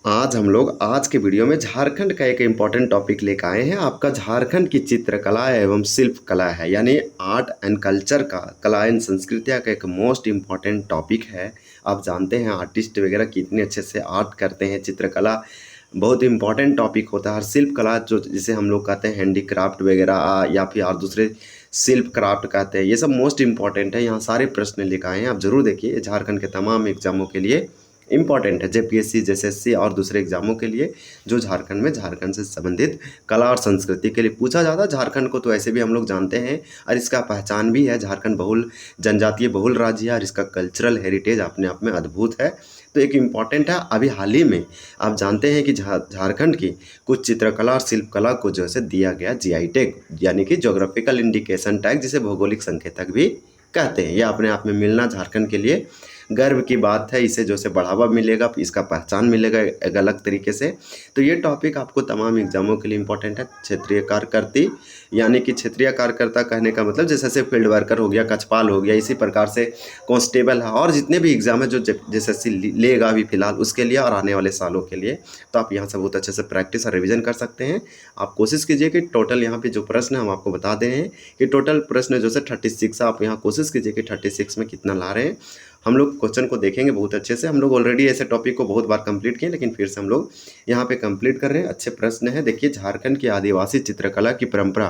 आज हम लोग आज के वीडियो में झारखंड का एक इम्पॉर्टेंट टॉपिक लेकर आए हैं। आपका झारखंड की चित्रकला एवं शिल्प कला है, यानी आर्ट एंड कल्चर का, कला एंड संस्कृतिया का एक मोस्ट इम्पॉर्टेंट टॉपिक है। आप जानते हैं आर्टिस्ट वगैरह कितने अच्छे से आर्ट करते हैं। चित्रकला बहुत इंपॉर्टेंट टॉपिक होता है। और शिल्प कला जो जिसे हम लोग कहते हैं हैंडीक्राफ्ट वगैरह या फिर और दूसरे शिल्प क्राफ्ट कहते हैं, ये सब मोस्ट इंपॉर्टेंट है। यहाँ सारे प्रश्न लेकर आए हैं, आप जरूर देखिए। झारखंड के तमाम एग्जामों के लिए इंपॉर्टेंट है, जेपीएससी जेएसएससी और दूसरे एग्जामों के लिए जो झारखंड में झारखंड से संबंधित कला और संस्कृति के लिए पूछा जाता है। झारखंड को तो ऐसे भी हम लोग जानते हैं और इसका पहचान भी है। झारखंड बहुल जनजातीय बहुल राज्य है और इसका कल्चरल हेरिटेज अपने आप में अद्भुत है। तो एक इम्पॉर्टेंट है। अभी हाल ही में आप जानते हैं कि झारखंड की कुछ चित्रकला और शिल्पकला को जो है दिया गया जीआई टैग, यानी कि ज्योग्राफिकल इंडिकेशन टैग, जिसे भौगोलिक संकेतक भी कहते हैं। यह अपने आप में मिलना झारखंड के लिए गर्व की बात है। इसे जो से बढ़ावा मिलेगा, इसका पहचान मिलेगा एक अलग तरीके से। तो ये टॉपिक आपको तमाम एग्जामों के लिए इंपॉर्टेंट है। क्षेत्रीय कार्यकर्ती, यानी कि क्षेत्रीय कार्यकर्ता कहने का मतलब जैसे फील्ड वर्कर हो गया, कछपाल हो गया, इसी प्रकार से कांस्टेबल है और जितने भी एग्जाम है जो जैसे लेगा अभी फिलहाल उसके लिए और आने वाले सालों के लिए। तो आप यहाँ से बहुत अच्छे से प्रैक्टिस और रिविजन कर सकते हैं। आप कोशिश कीजिए कि टोटल यहाँ पे जो प्रश्न है हम आपको बता दे रहे हैं कि टोटल प्रश्न जो है 36। आप यहाँ कोशिश कीजिए कि 36 में कितना ला रहे हैं। हम लोग क्वेश्चन को देखेंगे बहुत अच्छे से। हम लोग ऑलरेडी ऐसे टॉपिक को बहुत बार कंप्लीट किए, लेकिन फिर से हम लोग यहाँ पे कंप्लीट कर रहे हैं। अच्छे प्रश्न है। देखिए, झारखंड की आदिवासी चित्रकला की परंपरा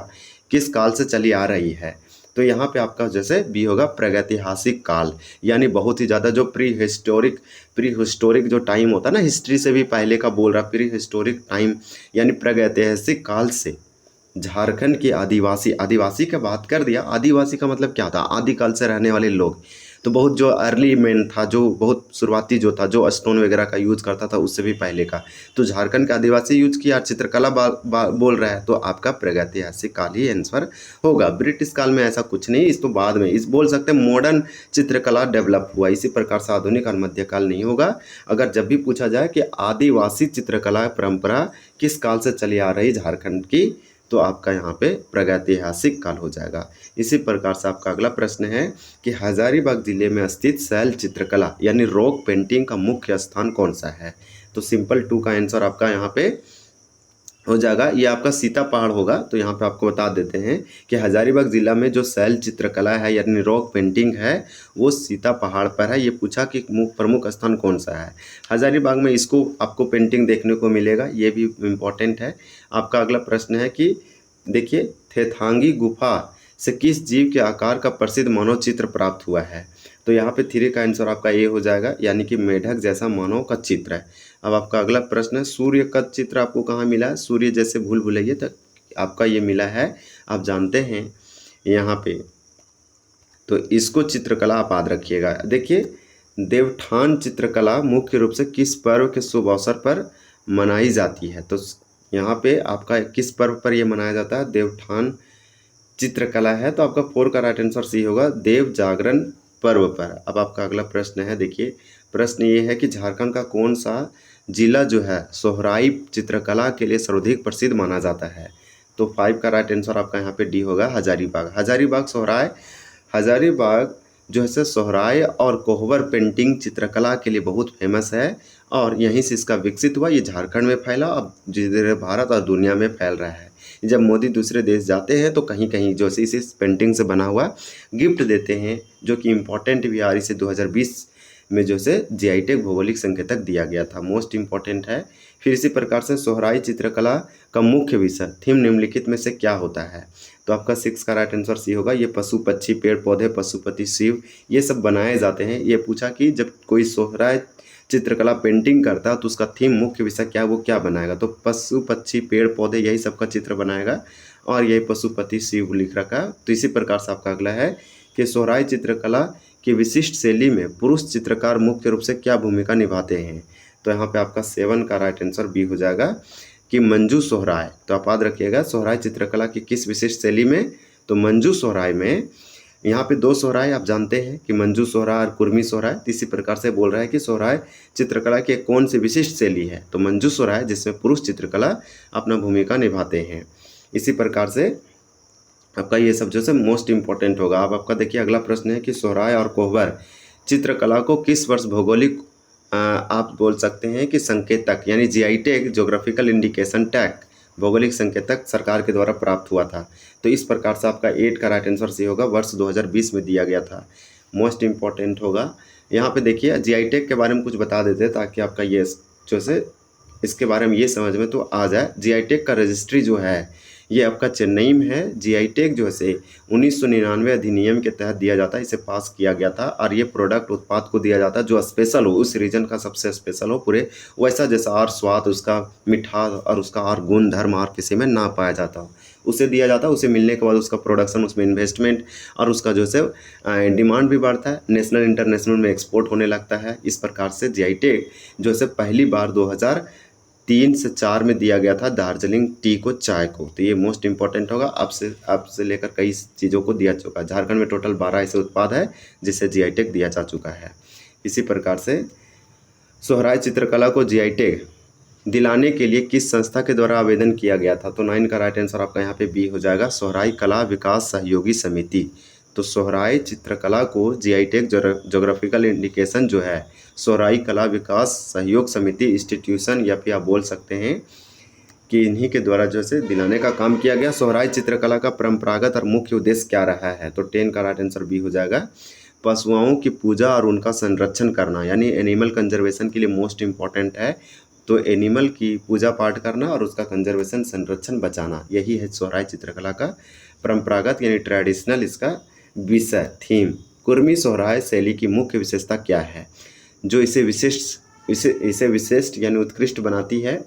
किस काल से चली आ रही है? तो यहाँ पे आपका जैसे बी होगा प्रागैतिहासिक काल, यानी बहुत ही ज़्यादा जो प्री हिस्टोरिक जो टाइम होता है ना, हिस्ट्री से भी पहले का बोल रहा, प्री हिस्टोरिक टाइम यानी प्रागैतिहासिक काल से झारखंड की आदिवासी का बात कर दिया। आदिवासी का मतलब क्या था? आदिकाल से रहने वाले लोग। तो बहुत जो अर्ली मैन था, जो बहुत शुरुआती जो था, जो स्टोन वगैरह का यूज करता था, उससे भी पहले का। तो झारखंड का आदिवासी यूज किया। चित्रकला बोल रहा है तो आपका प्रागैतिहासिक काल ही आंसर होगा। ब्रिटिश काल में ऐसा कुछ नहीं, इस तो बाद में इस बोल सकते हैं मॉडर्न चित्रकला डेवलप हुआ। इसी प्रकार से आधुनिक और मध्यकाल नहीं होगा। अगर जब भी पूछा जाए कि आदिवासी चित्रकला परंपरा किस काल से चली आ रही झारखंड की, तो आपका यहाँ पे प्रागैतिहासिक काल हो जाएगा। इसी प्रकार से आपका अगला प्रश्न है कि हजारीबाग जिले में स्थित शैल चित्रकला यानी रॉक पेंटिंग का मुख्य स्थान कौन सा है? तो सिंपल 2 का आंसर आपका यहाँ पे हो जाएगा। ये आपका सीता पहाड़ होगा। तो यहाँ पे आपको बता देते हैं कि हजारीबाग जिला में जो शैल चित्रकला है यानी रॉक पेंटिंग है, वो सीता पहाड़ पर है। ये पूछा कि प्रमुख स्थान कौन सा है? हजारीबाग में इसको आपको पेंटिंग देखने को मिलेगा, ये भी इम्पोर्टेंट है। आपका अगला प्रश्न है कि देखिए, थेथांगी गुफा से किस जीव के आकार का प्रसिद्ध मानव चित्र प्राप्त हुआ है? तो यहाँ पे 3 का आंसर आपका ये हो जाएगा, यानी कि मेढक जैसा मानव का चित्र है। अब आपका अगला प्रश्न है, सूर्य का चित्र आपको कहाँ मिला है? सूर्य जैसे भूल भुलैया तक आपका ये मिला है, आप जानते हैं यहाँ पे। तो इसको चित्रकला आप याद रखिएगा। देखिए, देवठान चित्रकला मुख्य रूप से किस पर्व के शुभ अवसर पर मनाई जाती है? तो यहाँ पे आपका किस पर्व पर यह मनाया जाता है? देवठान चित्रकला है। तो आपका 4 का राइट आंसर सी होगा, देव जागरण पर्व पर। अब आपका अगला प्रश्न है। देखिए, प्रश्न ये है कि झारखंड का कौन सा जिला जो है सोहराई चित्रकला के लिए सर्वाधिक प्रसिद्ध माना जाता है? तो 5 का राइट आंसर आपका यहाँ पे डी होगा, हजारीबाग। हजारीबाग सोहराय, हजारीबाग जो है सोहराय और कोहबर पेंटिंग चित्रकला के लिए बहुत फेमस है और यहीं से इसका विकसित हुआ। ये झारखंड में फैला, अब धीरे धीरे भारत और दुनिया में फैल रहा है। जब मोदी दूसरे देश जाते हैं तो कहीं कहीं जो है इस पेंटिंग से बना हुआ गिफ्ट देते हैं, जो कि इम्पोर्टेंट भी है। इसे 2020 में जो से जीआई टैग भौगोलिक संकेतक दिया गया था, मोस्ट इम्पॉर्टेंट है। फिर इसी प्रकार से सोहराई चित्रकला का मुख्य विषय थीम निम्नलिखित में से क्या होता है? तो आपका 6 का राइट आंसर सी होगा, ये पशु पक्षी पेड़ पौधे पशुपति शिव ये सब बनाए जाते हैं। ये पूछा कि जब कोई सोहराय चित्रकला पेंटिंग करता है तो उसका थीम मुख्य विषय क्या, वो क्या बनाएगा? तो पशु पक्षी पेड़ पौधे यही सब का चित्र बनाएगा और यही पशुपति शिव लिख रखा। तो इसी प्रकार से आपका अगला है कि सोहराई चित्रकला की विशिष्ट शैली में पुरुष चित्रकार मुख्य रूप से क्या भूमिका निभाते हैं? तो यहाँ पे आपका 7 का राइट आंसर बी हो जाएगा कि मंजू सोहराय। तो आप याद रखिएगा, सोहराय चित्रकला की किस विशिष्ट शैली में? तो मंजू सोहराय में। यहाँ पे 2 सोहराय आप जानते हैं कि मंजू सोहराय और कुर्मी सोहराय। इसी प्रकार से बोल रहा है कि सोहराय चित्रकला की कौन सी विशिष्ट शैली है? तो मंजू सोहराय, जिसमें पुरुष चित्रकला अपना भूमिका निभाते हैं। इसी प्रकार से आपका ये सब जो है मोस्ट इम्पॉर्टेंट होगा। अब आपका देखिए अगला प्रश्न है कि सोहराय और कोहबर चित्रकला को किस वर्ष भौगोलिक आप बोल सकते हैं कि संकेतक यानी GI tag geographical indication tag भौगोलिक संकेतक सरकार के द्वारा प्राप्त हुआ था। तो इस प्रकार से आपका 8 का राइट आंसर सी होगा, वर्ष 2020 में दिया गया था। मोस्ट इम्पॉर्टेंट होगा। यहाँ पे देखिए जीआई टैग के बारे में कुछ बता देते हैं ताकि आपका ये जो से इसके बारे में ये समझ में तो आ जाए। जीआई टैग का रजिस्ट्री जो है ये आपका चेन्नई में है। जीआई टैग जो है 1999 अधिनियम के तहत दिया जाता है, इसे पास किया गया था और ये प्रोडक्ट उत्पाद को दिया जाता है जो स्पेशल हो, उस रीजन का सबसे स्पेशल हो पूरे वैसा, जैसा और स्वाद उसका मिठास और उसका और गुण धर्म और किसी में ना पाया जाता हो उसे दिया जाता है। उसे मिलने के बाद उसका प्रोडक्शन, उसमें इन्वेस्टमेंट और उसका जो है डिमांड भी बढ़ता है, नेशनल इंटरनेशनल में एक्सपोर्ट होने लगता है। इस प्रकार से जीआई टैग जो है पहली बार 2003 से 4 में दिया गया था दार्जिलिंग टी को, चाय को। तो ये मोस्ट इंपॉर्टेंट होगा। आपसे लेकर कई चीज़ों को दिया चुका है। झारखंड में टोटल 12 ऐसे उत्पाद है जिसे जीआई टैग दिया जा चुका है। इसी प्रकार से सोहराय चित्रकला को जीआई टैग दिलाने के लिए किस संस्था के द्वारा आवेदन किया गया था? तो 9 का राइट आंसर आपका यहाँ पे बी हो जाएगा, सोहराय कला विकास सहयोगी समिति। तो सोहराय चित्रकला को जीआई टैग ज्योग्राफिकल इंडिकेशन जो है सोहराय कला विकास सहयोग समिति इंस्टीट्यूशन, या फिर आप बोल सकते हैं कि इन्हीं के द्वारा जो है दिलाने का काम किया गया। सोहराय चित्रकला का परंपरागत और मुख्य उद्देश्य क्या रहा है? तो 10 का राइट आंसर बी हो जाएगा, पशुओं की पूजा और उनका संरक्षण करना, यानी एनिमल कंजर्वेशन के लिए मोस्ट इम्पॉर्टेंट है। तो एनिमल की पूजा पाठ करना और उसका कंजर्वेशन, संरक्षण, बचाना, यही है सोहराय चित्रकला का परंपरागत यानी ट्रेडिशनल इसका विषय थीम। कुर्मी सोहराय शैली की मुख्य विशेषता क्या है जो इसे विशिष्ट यानी उत्कृष्ट बनाती है?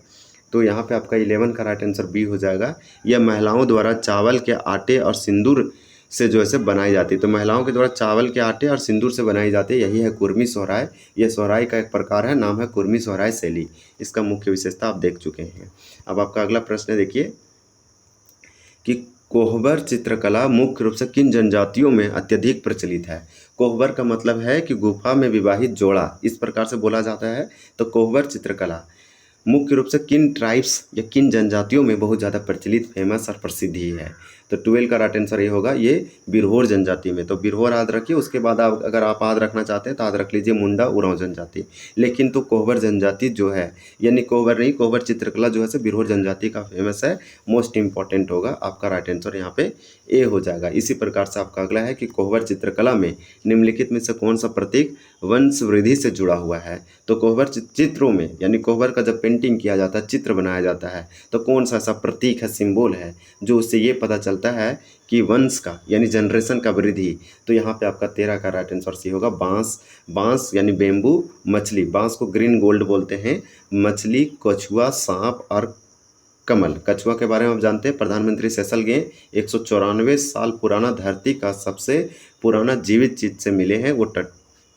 तो यहाँ पे आपका 11 का राइट आंसर बी हो जाएगा, यह महिलाओं द्वारा चावल के आटे और सिंदूर से जो है बनाई जाती है। तो महिलाओं के द्वारा चावल के आटे और सिंदूर से बनाई जाती है, यही है कुर्मी सोहराय। यह सोहराय का एक प्रकार है, नाम है कुर्मी सोहराय शैली। इसका मुख्य विशेषता आप देख चुके हैं। अब आपका अगला प्रश्न देखिए कि कोहबर चित्रकला मुख्य रूप से किन जनजातियों में अत्यधिक प्रचलित है? कोहबर का मतलब है कि गुफा में विवाहित जोड़ा, इस प्रकार से बोला जाता है। तो कोहबर चित्रकला मुख्य रूप से किन ट्राइब्स या किन जनजातियों में बहुत ज़्यादा प्रचलित, फेमस और प्रसिद्धि है? तो 12 का राइट आंसर ये होगा, ये बिरहोर जनजाति में। तो बिरहोर याद रखिए, उसके बाद आप अगर आप याद रखना चाहते हैं तो याद रख लीजिए मुंडा उरांव जनजाति। लेकिन तो कोहबर जनजाति जो है, यानी कोहबर नहीं, कोहबर चित्रकला जो है बिरहोर जनजाति का फेमस है। मोस्ट इंपॉर्टेंट होगा, आपका राइट आंसर यहाँ पे ए हो जाएगा। इसी प्रकार से आपका अगला है कि कोहबर चित्रकला में निम्नलिखित में से कौन सा प्रतीक वंश वृद्धि से जुड़ा हुआ है? तो कोहबर चित्रों में, यानी कोहबर का जब पेंटिंग किया जाता है, चित्र बनाया जाता है, तो कौन सा ऐसा प्रतीक है, सिंबल है, जो उससे ये पता चलता है कि वंश का यानी जनरेशन का वृद्धि? तो यहाँ पे आपका 13 का राइट आंसर सी होगा, बांस। बांस यानी बेम्बू, मछली, बांस को ग्रीन गोल्ड बोलते हैं, मछली, कछुआ, सांप और कमल। कछुआ के बारे में आप जानते हैं, प्रधानमंत्री सेशल गए, 194 साल पुराना धरती का सबसे पुराना जीवित चीज से मिले हैं, वो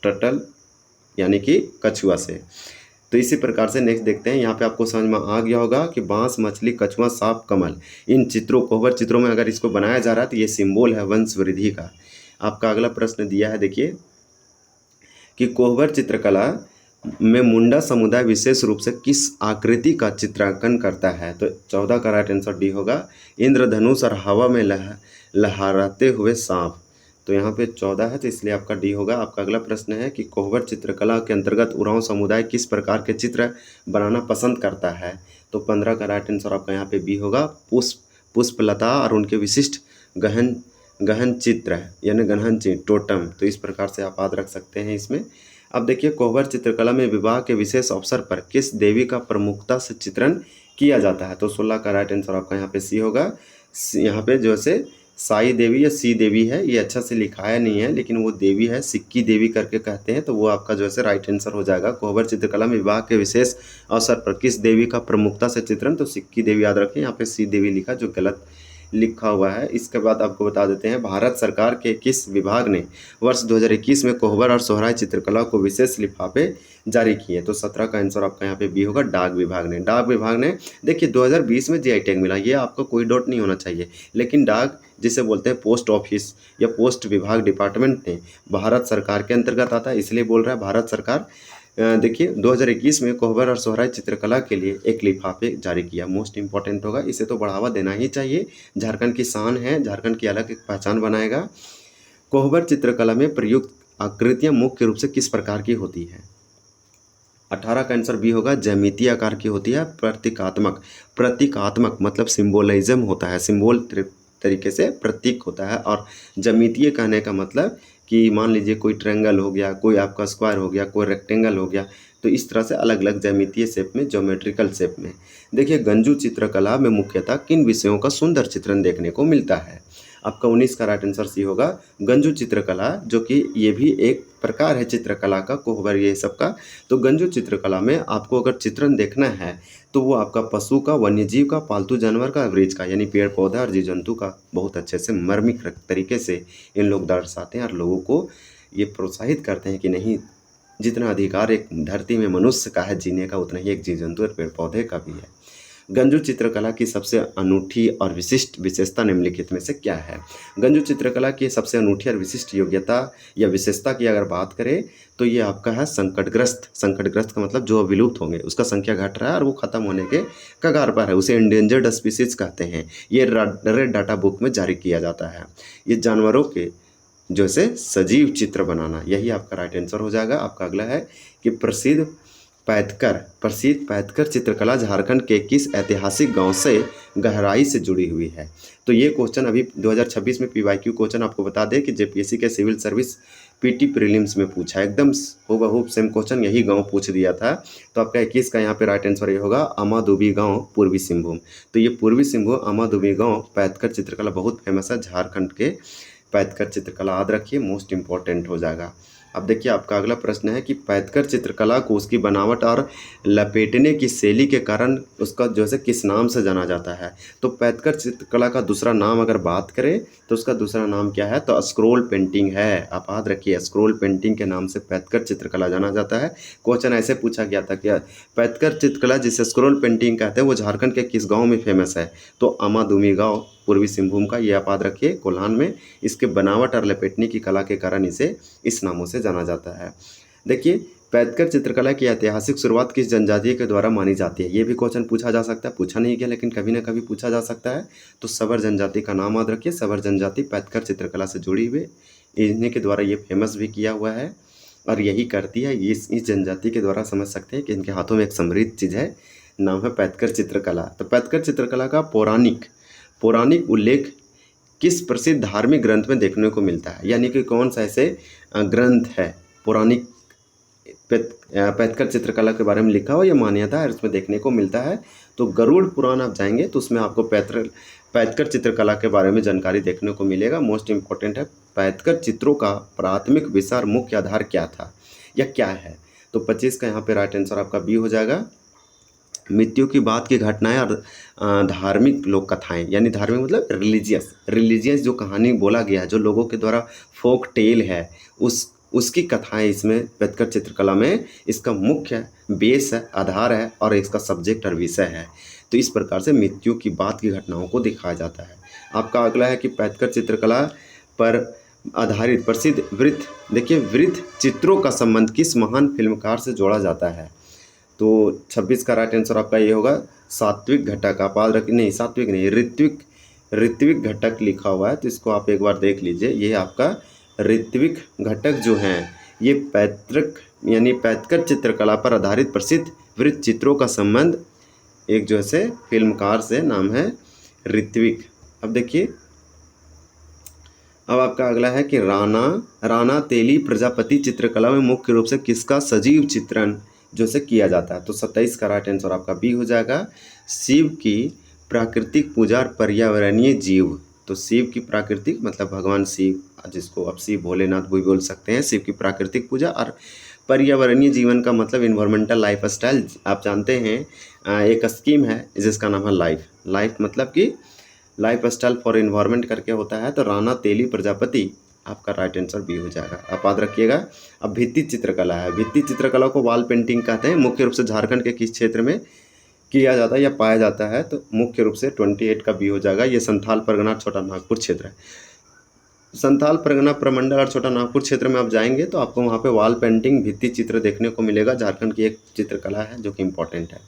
टटल यानी कि कछुआ से। तो इसी प्रकार से नेक्स्ट देखते हैं। यहाँ पे आपको समझ में आ गया होगा कि बांस, मछली, कछुआ, सांप, कमल, इन चित्रों, कोहबर चित्रों में अगर इसको बनाया जा रहा है तो ये सिंबल है वंश वृद्धि का। आपका अगला प्रश्न दिया है, देखिए कि कोहबर चित्रकला में मुंडा समुदाय विशेष रूप से किस आकृति का चित्रांकन करता है? तो 14 का राइट आंसर डी होगा, इंद्रधनुष और हवा में लहराते हुए सांप। तो यहाँ पे 14 है तो इसलिए आपका डी होगा। आपका अगला प्रश्न है कि कोहबर चित्रकला के अंतर्गत उरांव समुदाय किस प्रकार के चित्र बनाना पसंद करता है? तो 15 का राइट आंसर आपका यहाँ पे बी होगा, पुष्पलता और उनके विशिष्ट गहन चित्र यानी गहन चित्र, टोटम। तो इस प्रकार से आप याद रख सकते हैं इसमें। अब देखिए कोहबर चित्रकला में विवाह के विशेष अवसर पर किस देवी का प्रमुखता से चित्रण किया जाता है? तो 16 का राइट आंसर आपका यहाँ पे सी होगा। यहाँ पे जो है साई देवी या सी देवी है, ये अच्छा से लिखाया नहीं है लेकिन वो देवी है, सिक्की देवी करके कहते हैं, तो वो आपका जो है राइट आंसर हो जाएगा। कोहबर चित्रकला में विवाह के विशेष अवसर पर किस देवी का प्रमुखता से चित्रण? तो सिक्की देवी याद रखें, यहाँ पे सी देवी लिखा जो गलत लिखा हुआ है। इसके बाद आपको बता देते हैं, भारत सरकार के किस विभाग ने वर्ष 2021 में कोहबर और सोहराय चित्रकला को विशेष लिफाफे जारी किए? तो 17 का आंसर आपका यहाँ पे बी होगा, डाक विभाग ने। डाक विभाग ने, देखिए 2020 में जीआई टैग मिला, ये आपको कोई डाउट नहीं होना चाहिए, लेकिन डाक जिसे बोलते हैं पोस्ट ऑफिस या पोस्ट विभाग डिपार्टमेंट ने भारत सरकार के अंतर्गत आता है, इसलिए बोल रहा है भारत सरकार। देखिए 2021 में कोहबर और सोहराय चित्रकला के लिए एक लिफाफे जारी किया। मोस्ट इंपॉर्टेंट होगा, इसे तो बढ़ावा देना ही चाहिए, झारखंड की शान है, झारखंड की अलग एक पहचान बनाएगा। कोहबर चित्रकला में प्रयुक्त आकृतियाँ मुख्य रूप से किस प्रकार की होती है? 18 का आंसर बी होगा। ज्यामितीय आकार की होती है। प्रतीकात्मक, प्रतीकात्मक मतलब सिंबोलिज्म होता है, सिंबल तरीके से प्रतीक होता है। और ज्यामितीय कहने का मतलब कि मान लीजिए कोई ट्रायंगल हो गया, कोई आपका स्क्वायर हो गया, कोई रेक्टेंगल हो गया, तो इस तरह से अलग अलग ज्यामितीय शेप में, ज्योमेट्रिकल शेप में। देखिए गंजू चित्रकला में मुख्यतः किन विषयों का सुंदर चित्रण देखने को मिलता है? आपका 19 का राइट आंसर सी होगा। गंजू चित्रकला, जो कि ये भी एक प्रकार है चित्रकला का, कोहबर ये सब का। तो गंजू चित्रकला में आपको अगर चित्रण देखना है तो वो आपका पशु का, वन्य जीव का, पालतू जानवर का, वृक्ष का, यानी पेड़ पौधा और जीव जंतु का बहुत अच्छे से मार्मिक तरीके से इन लोग दर्शाते हैं और लोगों को ये प्रोत्साहित करते हैं कि नहीं, जितना अधिकार एक धरती में मनुष्य का है जीने का, उतना ही एक जीव जंतु और पेड़ पौधे का भी है। गंजू चित्रकला की सबसे अनूठी और विशिष्ट विशेषता निम्नलिखित में से क्या है? गंजू चित्रकला की सबसे अनूठी और विशिष्ट योग्यता या विशेषता की अगर बात करें तो ये आपका है संकटग्रस्त। संकटग्रस्त का मतलब जो विलुप्त होंगे, उसका संख्या घट रहा है और वो खत्म होने के कगार पर है, उसे इंडेंजर्ड स्पीसीज कहते हैं। ये रेड डाटा बुक में जारी किया जाता है। ये जानवरों के जैसे सजीव चित्र बनाना, यही आपका राइट आंसर हो जाएगा। आपका अगला है कि प्रसिद्ध पैतकर चित्रकला झारखंड के किस ऐतिहासिक गांव से गहराई से जुड़ी हुई है? तो ये क्वेश्चन अभी 2026 में पीवाईक्यू क्वेश्चन आपको बता दें कि जेपीएससी के सिविल सर्विस पीटी प्रीलिम्स में पूछा, एकदम हूबहू सेम क्वेश्चन यही गांव पूछ दिया था। तो आपका 21 का यहाँ पे राइट आंसर ये होगा, अमादुबी गांव, पूर्वी सिंहभूम। तो ये पूर्वी सिंहभूम अमादुबी गांव पैतकर चित्रकला बहुत फेमस है, झारखंड के पैतकर चित्रकला याद रखिए, मोस्ट इंपॉर्टेंट हो जाएगा। अब देखिए आपका अगला प्रश्न है कि पैतकर चित्रकला को उसकी बनावट और लपेटने की शैली के कारण उसका जो है किस नाम से जाना जाता है? तो पैतकर चित्रकला का दूसरा नाम अगर बात करें तो उसका दूसरा नाम क्या है? तो स्क्रोल पेंटिंग है। आप याद रखिए, स्क्रोल पेंटिंग के नाम से पैतकर चित्रकला जाना जाता है। क्वेश्चन ऐसे पूछा गया था कि पैतकर चित्रकला जिसे स्क्रोल पेंटिंग कहते हैं वो झारखंड के किस गाँव में फेमस है? तो अमादुमी गाँव, पूर्वी सिंहभूम का, ये आप याद रखिए, कोल्हान में। इसके बनावट और लपेटने की कला के कारण इसे इस नामों से जाना जाता है। देखिए पैतकर चित्रकला की ऐतिहासिक शुरुआत किस जनजाति के द्वारा मानी जाती है? ये भी क्वेश्चन पूछा जा सकता है, पूछा नहीं गया लेकिन कभी ना कभी पूछा जा सकता है। तो सबर जनजाति का नाम याद रखिए। सबर जनजाति पैतकर चित्रकला से जुड़ी हुई, इन्हीं के द्वारा ये फेमस भी किया हुआ है और यही करती है। इस जनजाति के द्वारा समझ सकते हैं कि इनके हाथों में एक समृद्ध चीज़ है, नाम है पैतकर चित्रकला। तो पैतकर चित्रकला का पौराणिक उल्लेख किस प्रसिद्ध धार्मिक ग्रंथ में देखने को मिलता है? यानी कि कौन सा ऐसे ग्रंथ है पौराणिक पैतकर चित्रकला के बारे में लिखा हो या मान्यता है, इसमें देखने को मिलता है? तो गरुड़ पुराण आप जाएंगे तो उसमें आपको पैतकर चित्रकला के बारे में जानकारी देखने को मिलेगा। मोस्ट इंपॉर्टेंट है, पैतकर चित्रों का प्राथमिक विषय और मुख्य आधार क्या था या क्या है? तो 25 का यहाँ पे राइट आंसर आपका बी हो जाएगा। मृत्यु की बात की घटनाएं और धार्मिक लोक कथाएं, यानी धार्मिक मतलब रिलीजियस जो कहानी बोला गया है, जो लोगों के द्वारा फोक टेल है, उसकी कथाएं इसमें पैतकर चित्रकला में इसका मुख्य बेस है, आधार है और इसका सब्जेक्ट और विषय है। तो इस प्रकार से मृत्यु की बात की घटनाओं को दिखाया जाता है। आपका अगला है कि पैतकर चित्रकला पर आधारित प्रसिद्ध वृत्त, देखिए वृत्त चित्रों का संबंध किस महान फिल्मकार से जोड़ा जाता है? तो 26 का राइट आंसर आपका ये होगा, सात्विक घटक। आप याद रखिए, नहीं सात्विक नहीं, ऋत्विक घटक लिखा हुआ है, तो इसको आप एक बार देख लीजिए। ये आपका ऋत्विक घटक जो हैं ये पैतकर चित्रकला पर आधारित प्रसिद्ध वृत्त चित्रों का संबंध एक जो है फिल्मकार से, नाम है ऋत्विक। अब देखिए अब आपका अगला है कि राणा तेली प्रजापति चित्रकला में मुख्य रूप से किसका सजीव चित्रण जो से किया जाता है? तो 27 का राइट आंसर आपका बी हो जाएगा, शिव की प्राकृतिक पूजा और पर्यावरणीय जीव। तो शिव की प्राकृतिक मतलब भगवान शिव, जिसको आप शिव भोलेनाथ भी बोल सकते हैं। शिव की प्राकृतिक पूजा और पर्यावरणीय जीवन का मतलब इन्वायरमेंटल लाइफ स्टाइल। आप जानते हैं एक स्कीम है जिसका नाम है लाइफ मतलब कि लाइफ स्टाइल फॉर इन्वायरमेंट करके होता है। तो राणा तेली प्रजापति आपका राइट आंसर बी हो जाएगा, आप याद रखिएगा। अब भित्ति चित्रकला है, भित्ति चित्रकला को वॉल पेंटिंग कहते हैं। मुख्य रूप से झारखंड के किस क्षेत्र में किया जाता है या पाया जाता है? तो मुख्य रूप से 28 का बी हो जाएगा। ये संथाल परगना छोटा नागपुर क्षेत्र है। संथाल परगना प्रमंडल और छोटा नागपुर क्षेत्र में आप जाएंगे तो आपको वहाँ पे वॉल पेंटिंग भित्ति चित्र देखने को मिलेगा। झारखंड की एक चित्रकला है जो कि इम्पोर्टेंट है।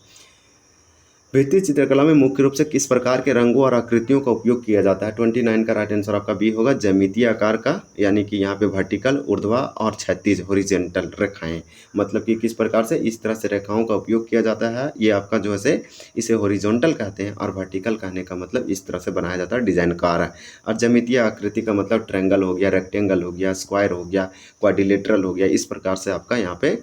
भित्ति चित्रकला में मुख्य रूप से किस प्रकार के रंगों और आकृतियों का उपयोग किया जाता है? 29 का राइट आंसर आपका बी होगा, ज्यामितीय आकार का, यानी कि यहाँ पे वर्टिकल, ऊर्ध्वा और क्षैतिज हॉरिजॉन्टल रेखाएं। मतलब कि किस प्रकार से इस तरह से रेखाओं का उपयोग किया जाता है। ये आपका जो है से इसे हॉरिजॉन्टल कहते हैं, और वर्टिकल कहने का मतलब इस तरह से बनाया जाता है, डिजाइनकार है। और ज्यामितीय आकृति का मतलब ट्रायंगल हो गया, रेक्टेंगल हो गया, स्क्वायर हो गया, क्वाड्रिलेटरल हो गया। इस प्रकार से आपका यहाँ पे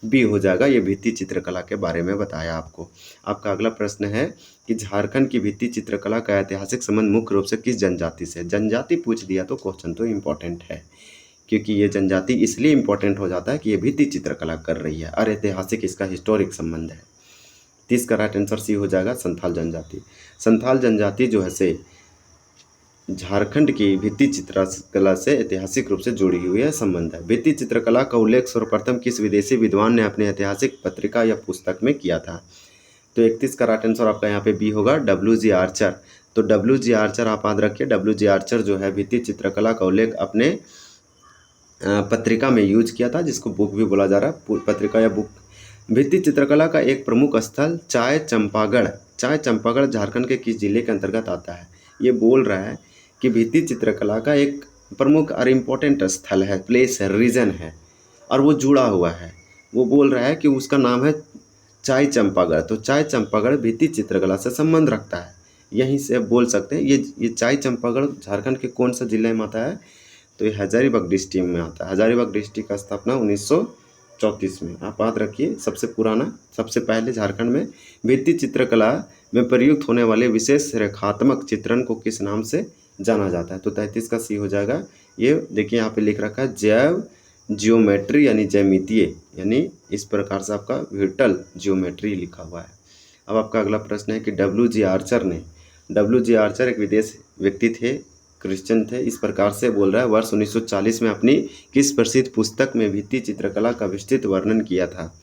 बी हो जाएगा। ये भित्ति चित्रकला के बारे में बताया आपको। आपका अगला प्रश्न है कि झारखंड की भित्ति चित्रकला का ऐतिहासिक संबंध मुख्य रूप से किस जनजाति से? जनजाति पूछ दिया तो क्वेश्चन तो इम्पोर्टेंट है, क्योंकि ये जनजाति इसलिए इम्पोर्टेंट हो जाता है कि ये भित्ति चित्रकला कर रही है, और ऐतिहासिक इसका हिस्टोरिक संबंध है। 30 का राइट आंसर सी हो जाएगा, संथाल जनजाति। संथाल जनजाति जो है से झारखंड की भित्ति चित्रकला से ऐतिहासिक रूप से जुड़ी हुई है, संबंध है। भित्ति चित्रकला का उल्लेख सर्वप्रथम किस विदेशी विद्वान ने अपने ऐतिहासिक पत्रिका या पुस्तक में किया था? तो 31 का राइट आंसर आपका यहाँ पे बी होगा, डब्ल्यू.जी. आर्चर। तो डब्ल्यू.जी. आर्चर आप याद रखिए, डब्ल्यू.जी. आर्चर जो है भित्ति चित्रकला का उल्लेख अपने पत्रिका में यूज किया था, जिसको बुक भी बोला जा रहा है, पत्रिका या बुक। भित्ति चित्रकला का एक प्रमुख स्थल चाय चंपागढ़। चाय चंपागढ़ झारखंड के किस जिले के अंतर्गत आता है? ये बोल रहा है कि भित्ति चित्रकला का एक प्रमुख और इम्पोर्टेंट स्थल है, प्लेस है, रीजन है, और वो जुड़ा हुआ है। वो बोल रहा है कि उसका नाम है चाय चंपागढ़। तो चाय चंपागढ़ भित्ति चित्रकला से संबंध रखता है, यहीं से बोल सकते हैं। ये चाय चंपागढ़ झारखंड के कौन सा जिले में आता है? तो ये हजारीबाग डिस्ट्रिक्ट में आता है। हजारीबाग डिस्ट्रिक्ट का स्थापना 1934 में। आप याद रखिए, सबसे पुराना, सबसे पहले झारखंड में भित्ति चित्रकला में प्रयुक्त होने वाले विशेष रेखात्मक चित्रण को किस नाम से जाना जाता है? तो 33 का सी हो जाएगा। ये देखिए यहाँ पे लिख रखा है जैव जियोमेट्री, यानी ज्यामितीय, यानी इस प्रकार से आपका वर्टिकल जियोमेट्री लिखा हुआ है। अब आपका अगला प्रश्न है कि डब्ल्यू.जी. आर्चर एक विदेश व्यक्ति थे, क्रिश्चियन थे। इस प्रकार से बोल रहा है, वर्ष 1940 में अपनी किस प्रसिद्ध पुस्तक में भित्ति चित्रकला का विस्तृत वर्णन किया था?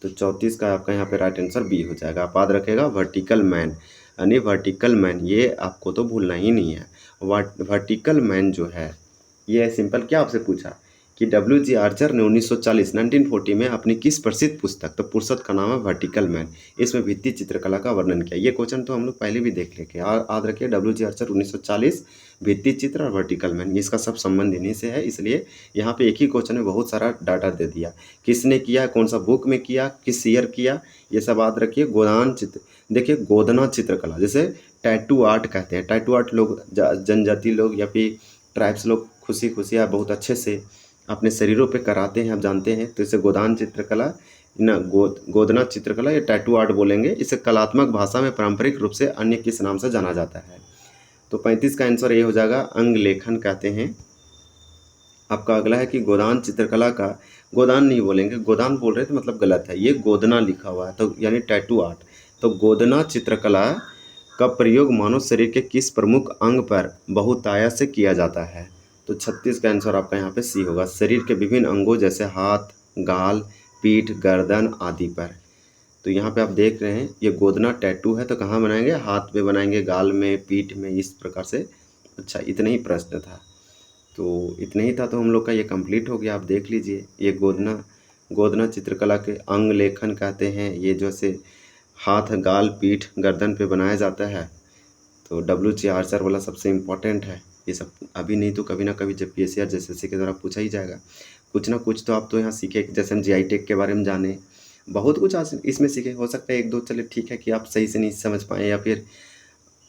तो 34 का आपका यहाँ पे राइट आंसर बी हो जाएगा। आप याद रखेगा, वर्टिकल मैन, यानी वर्टिकल मैन, ये आपको तो भूलना ही नहीं है। वर्टिकल मैन जो है, ये सिंपल क्या आपसे पूछा कि डब्ल्यू.जी. आर्चर ने 1940 में अपनी किस प्रसिद्ध पुस्तक, तो पुस्तक का नाम है वर्टिकल मैन, इसमें भित्ति चित्रकला का वर्णन किया। ये क्वेश्चन तो हम लोग पहले भी देख लेंगे। याद रखिए, डब्ल्यू.जी. आर्चर 1940, भित्ति चित्र और वर्टिकल मैन, इसका सब संबंध इन्हीं से है। इसलिए यहाँ पे एक ही क्वेश्चन में बहुत सारा डाटा दे दिया, किसने किया, कौन सा बुक में किया, किस ईयर किया, ये सब याद रखिए। गोदान चित्र, देखिए गोदना चित्रकला, जैसे टैटू आर्ट कहते हैं। टैटू आर्ट लोग, जनजाति लोग या फिर ट्राइब्स लोग खुशी खुशी या बहुत अच्छे से अपने शरीरों पे कराते हैं, आप जानते हैं। तो इसे गोदान चित्रकला ना गोदना चित्रकला या टैटू आर्ट बोलेंगे। इसे कलात्मक भाषा में पारंपरिक रूप से अन्य किस नाम से जाना जाता है? तो 35 का आंसर ये हो जाएगा, अंग लेखन कहते हैं। आपका अगला है कि गोदान चित्रकला का, गोदान नहीं बोलेंगे, गोदान बोल रहे थे मतलब गलत है, ये गोदना लिखा हुआ है, तो यानी टैटू आर्ट। तो गोदना चित्रकला का प्रयोग मानव शरीर के किस प्रमुख अंग पर बहुतायत से किया जाता है? तो 36 का आंसर आपका यहाँ पे सी होगा, शरीर के विभिन्न अंगों जैसे हाथ, गाल, पीठ, गर्दन आदि पर। तो यहाँ पे आप देख रहे हैं, ये गोदना टैटू है, तो कहाँ बनाएंगे? हाथ में बनाएंगे, गाल में, पीठ में, इस प्रकार से। अच्छा, इतना ही प्रश्न था। तो इतना ही था, तो हम लोग का ये कंप्लीट हो गया। आप देख लीजिए, ये गोदना चित्रकला के अंग लेखन कहते हैं। ये जो से हाथ, गाल, पीठ, गर्दन पे बनाया जाता है। तो डब्ल्यू.जी. आर्चर वाला सबसे इम्पोर्टेंट है। ये सब अभी नहीं तो कभी ना कभी जब पीएससी और जेएसएससी के द्वारा पूछा ही जाएगा। कुछ ना कुछ तो आप तो यहाँ सीखे, जैसे हम जीआई टेक के बारे में जाने, बहुत कुछ आज इसमें सीखे। हो सकता है एक दो, चले ठीक है, कि आप सही से नहीं समझ पाए, या फिर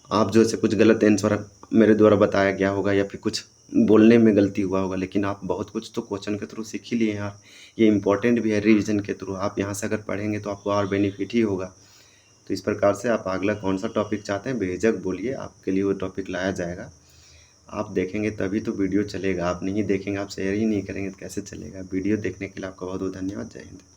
आप जो है कुछ गलत आंसर मेरे द्वारा बताया गया होगा, या फिर कुछ बोलने में गलती हुआ होगा, लेकिन आप बहुत कुछ तो क्वेश्चन के थ्रू सीख ही लिए यार। ये इंपॉर्टेंट भी है, रिवीजन के थ्रू आप यहाँ से अगर पढ़ेंगे तो आपको और बेनिफिट ही होगा। तो इस प्रकार से आप अगला कौन सा टॉपिक चाहते हैं, बेझिझक बोलिए, आपके लिए वो टॉपिक लाया जाएगा। आप देखेंगे तभी तो वीडियो चलेगा, आप नहीं देखेंगे, आप शेयर ही नहीं करेंगे तो कैसे चलेगा। वीडियो देखने के लिए आपका बहुत बहुत धन्यवाद। जय हिंद।